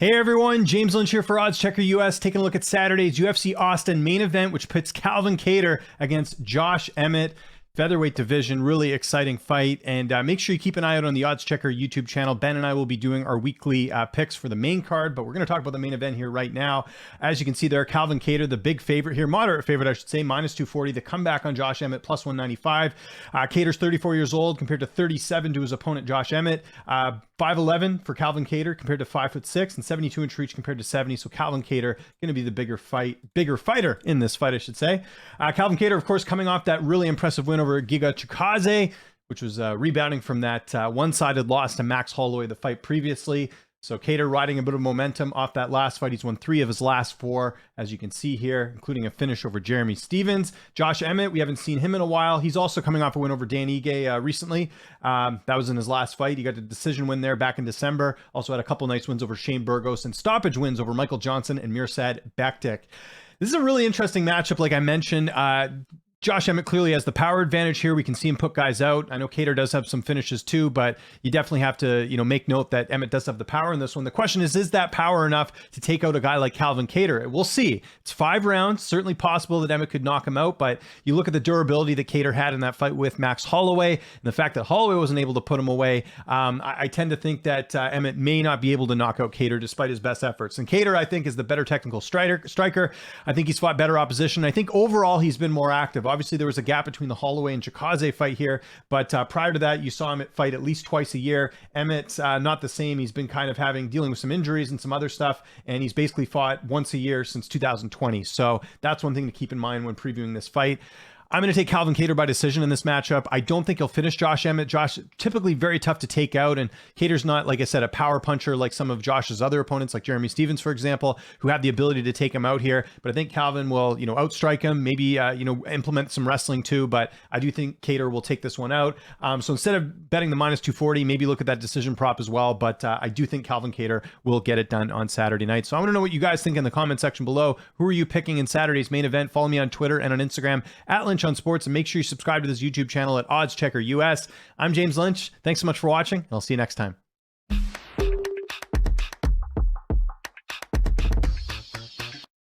Hey everyone, James Lynch here for Odds Checker US, taking a look at Saturday's UFC Austin main event, which pits Calvin Kattar against Josh Emmett. Featherweight division, really exciting fight. And make sure you keep an eye out on the Odds Checker YouTube channel. Ben and I will be doing our weekly picks for the main card, but we're going to talk about the main event here right now. As you can see there, Calvin Kattar, the big favorite here, moderate favorite, I should say, minus 240. The comeback on Josh Emmett, plus 195. Kattar's 34 years old compared to 37 to his opponent, Josh Emmett. 5'11 for Calvin Kattar compared to 5'6", and 72-inch reach compared to 70. So Calvin Kattar going to be the bigger fighter in this fight, I should say. Calvin Kattar, of course, coming off that really impressive win over Giga Chikadze, which was rebounding from that one-sided loss to Max Holloway the fight previously. So Kattar riding a bit of momentum off that last fight. He's won 3 of his last 4, as you can see here, including a finish over Jeremy Stephens. Josh Emmett, we haven't seen him in a while. He's also coming off a win over Dan Ige recently. That was in his last fight. He got a decision win there back in December. Also had a couple nice wins over Shane Burgos and stoppage wins over Michael Johnson and Mirsad Bektic. This is a really interesting matchup, like I mentioned. Josh Emmett clearly has the power advantage here. We can see him put guys out. I know Kattar does have some finishes too, but you definitely have to, make note that Emmett does have the power in this one. The question is that power enough to take out a guy like Calvin Kattar? We'll see. It's 5 rounds. Certainly possible that Emmett could knock him out, but you look at the durability that Kattar had in that fight with Max Holloway, and the fact that Holloway wasn't able to put him away. I tend to think that Emmett may not be able to knock out Kattar despite his best efforts. And Kattar, I think, is the better technical striker. I think he's fought better opposition. I think overall he's been more active. Obviously, there was a gap between the Holloway and Chikadze fight here, but prior to that, you saw him fight at least twice a year. Emmett's not the same. He's been kind of dealing with some injuries and some other stuff, and he's basically fought once a year since 2020. So that's one thing to keep in mind when previewing this fight. I'm going to take Calvin Kattar by decision in this matchup. I don't think he'll finish Josh Emmett. Josh, typically very tough to take out, and Kattar's not, like I said, a power puncher like some of Josh's other opponents, like Jeremy Stephens, for example, who have the ability to take him out here. But I think Calvin will, outstrike him, maybe, implement some wrestling too, but I do think Kattar will take this one out. So instead of betting the minus 240, maybe look at that decision prop as well, but I do think Calvin Kattar will get it done on Saturday night. So I want to know what you guys think in the comment section below. Who are you picking in Saturday's main event? Follow me on Twitter and on Instagram at Lynch on Sports, and make sure you subscribe to this YouTube channel at Odds Checker US. I'm James Lynch. Thanks so much for watching, and I'll see you next time.